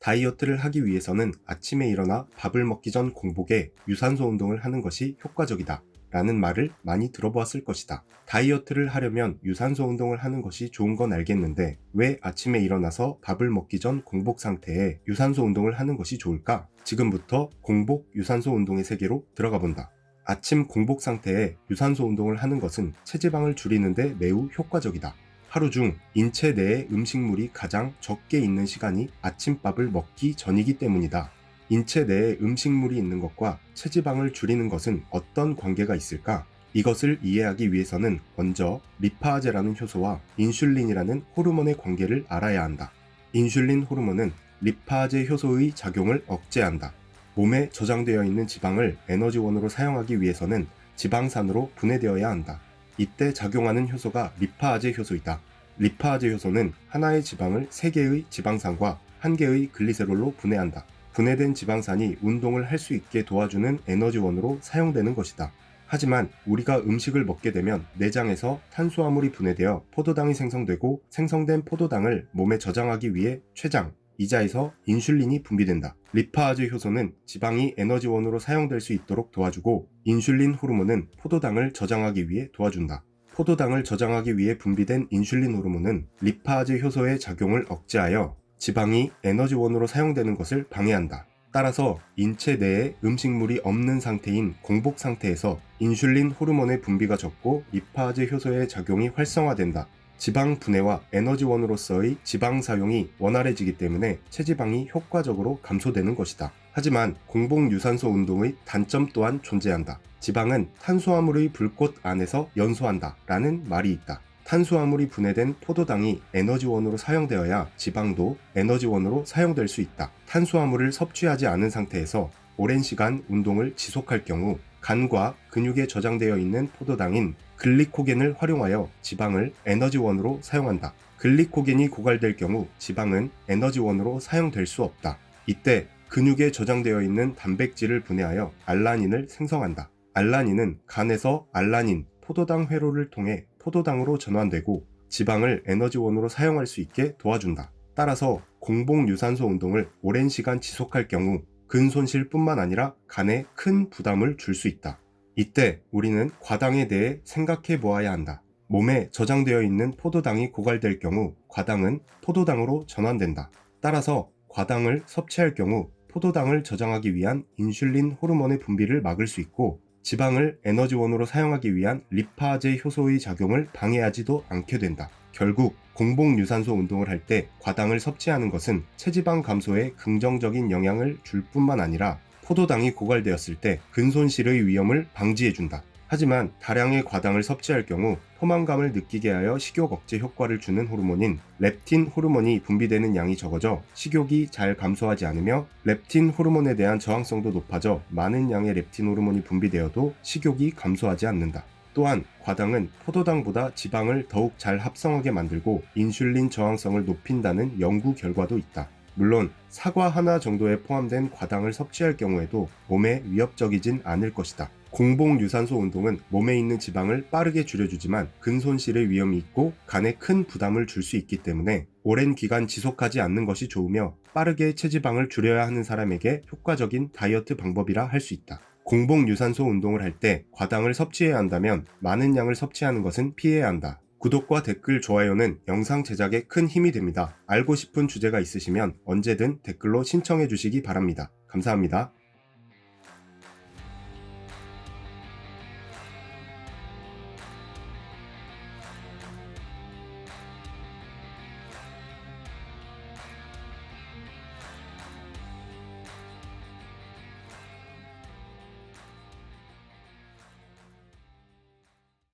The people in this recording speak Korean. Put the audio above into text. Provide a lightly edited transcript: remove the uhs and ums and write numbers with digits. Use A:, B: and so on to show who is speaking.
A: 다이어트를 하기 위해서는 아침에 일어나 밥을 먹기 전 공복에 유산소 운동을 하는 것이 효과적이다 라는 말을 많이 들어보았을 것이다. 다이어트를 하려면 유산소 운동을 하는 것이 좋은 건 알겠는데 왜 아침에 일어나서 밥을 먹기 전 공복 상태에 유산소 운동을 하는 것이 좋을까? 지금부터 공복 유산소 운동의 세계로 들어가 본다. 아침 공복 상태에 유산소 운동을 하는 것은 체지방을 줄이는 데 매우 효과적이다. 하루 중 인체 내에 음식물이 가장 적게 있는 시간이 아침밥을 먹기 전이기 때문이다. 인체 내에 음식물이 있는 것과 체지방을 줄이는 것은 어떤 관계가 있을까? 이것을 이해하기 위해서는 먼저 리파아제라는 효소와 인슐린이라는 호르몬의 관계를 알아야 한다. 인슐린 호르몬은 리파아제 효소의 작용을 억제한다. 몸에 저장되어 있는 지방을 에너지원으로 사용하기 위해서는 지방산으로 분해되어야 한다. 이때 작용하는 효소가 리파아제 효소이다. 리파아제 효소는 하나의 지방을 3개의 지방산과 1개의 글리세롤로 분해한다. 분해된 지방산이 운동을 할 수 있게 도와주는 에너지원으로 사용되는 것이다. 하지만 우리가 음식을 먹게 되면 내장에서 탄수화물이 분해되어 포도당이 생성되고 생성된 포도당을 몸에 저장하기 위해 췌장, 이자에서 인슐린이 분비된다. 리파아제 효소는 지방이 에너지원으로 사용될 수 있도록 도와주고 인슐린 호르몬은 포도당을 저장하기 위해 도와준다. 포도당을 저장하기 위해 분비된 인슐린 호르몬은 리파아제 효소의 작용을 억제하여 지방이 에너지원으로 사용되는 것을 방해한다. 따라서 인체 내에 음식물이 없는 상태인 공복 상태에서 인슐린 호르몬의 분비가 적고 리파아제 효소의 작용이 활성화된다. 지방 분해와 에너지원으로서의 지방 사용이 원활해지기 때문에 체지방이 효과적으로 감소되는 것이다. 하지만 공복 유산소 운동의 단점 또한 존재한다. 지방은 탄수화물의 불꽃 안에서 연소한다 라는 말이 있다. 탄수화물이 분해된 포도당이 에너지원으로 사용되어야 지방도 에너지원으로 사용될 수 있다. 탄수화물을 섭취하지 않은 상태에서 오랜 시간 운동을 지속할 경우 간과 근육에 저장되어 있는 포도당인 글리코겐을 활용하여 지방을 에너지원으로 사용한다. 글리코겐이 고갈될 경우 지방은 에너지원으로 사용될 수 없다. 이때 근육에 저장되어 있는 단백질을 분해하여 알라닌을 생성한다. 알라닌은 간에서 알라닌, 포도당 회로를 통해 포도당으로 전환되고 지방을 에너지원으로 사용할 수 있게 도와준다. 따라서 공복 유산소 운동을 오랜 시간 지속할 경우 근손실뿐만 아니라 간에 큰 부담을 줄 수 있다. 이때 우리는 과당에 대해 생각해 보아야 한다. 몸에 저장되어 있는 포도당이 고갈될 경우 과당은 포도당으로 전환된다. 따라서 과당을 섭취할 경우 포도당을 저장하기 위한 인슐린 호르몬의 분비를 막을 수 있고 지방을 에너지원으로 사용하기 위한 리파아제 효소의 작용을 방해하지도 않게 된다. 결국 공복 유산소 운동을 할 때 과당을 섭취하는 것은 체지방 감소에 긍정적인 영향을 줄 뿐만 아니라 포도당이 고갈되었을 때 근손실의 위험을 방지해준다. 하지만 다량의 과당을 섭취할 경우 포만감을 느끼게 하여 식욕 억제 효과를 주는 호르몬인 렙틴 호르몬이 분비되는 양이 적어져 식욕이 잘 감소하지 않으며 렙틴 호르몬에 대한 저항성도 높아져 많은 양의 렙틴 호르몬이 분비되어도 식욕이 감소하지 않는다. 또한 과당은 포도당보다 지방을 더욱 잘 합성하게 만들고 인슐린 저항성을 높인다는 연구 결과도 있다. 물론 사과 하나 정도에 포함된 과당을 섭취할 경우에도 몸에 위협적이진 않을 것이다. 공복 유산소 운동은 몸에 있는 지방을 빠르게 줄여주지만 근손실의 위험이 있고 간에 큰 부담을 줄 수 있기 때문에 오랜 기간 지속하지 않는 것이 좋으며 빠르게 체지방을 줄여야 하는 사람에게 효과적인 다이어트 방법이라 할 수 있다. 공복 유산소 운동을 할 때 과당을 섭취해야 한다면 많은 양을 섭취하는 것은 피해야 한다. 구독과 댓글, 좋아요는 영상 제작에 큰 힘이 됩니다. 알고 싶은 주제가 있으시면 언제든 댓글로 신청해 주시기 바랍니다. 감사합니다.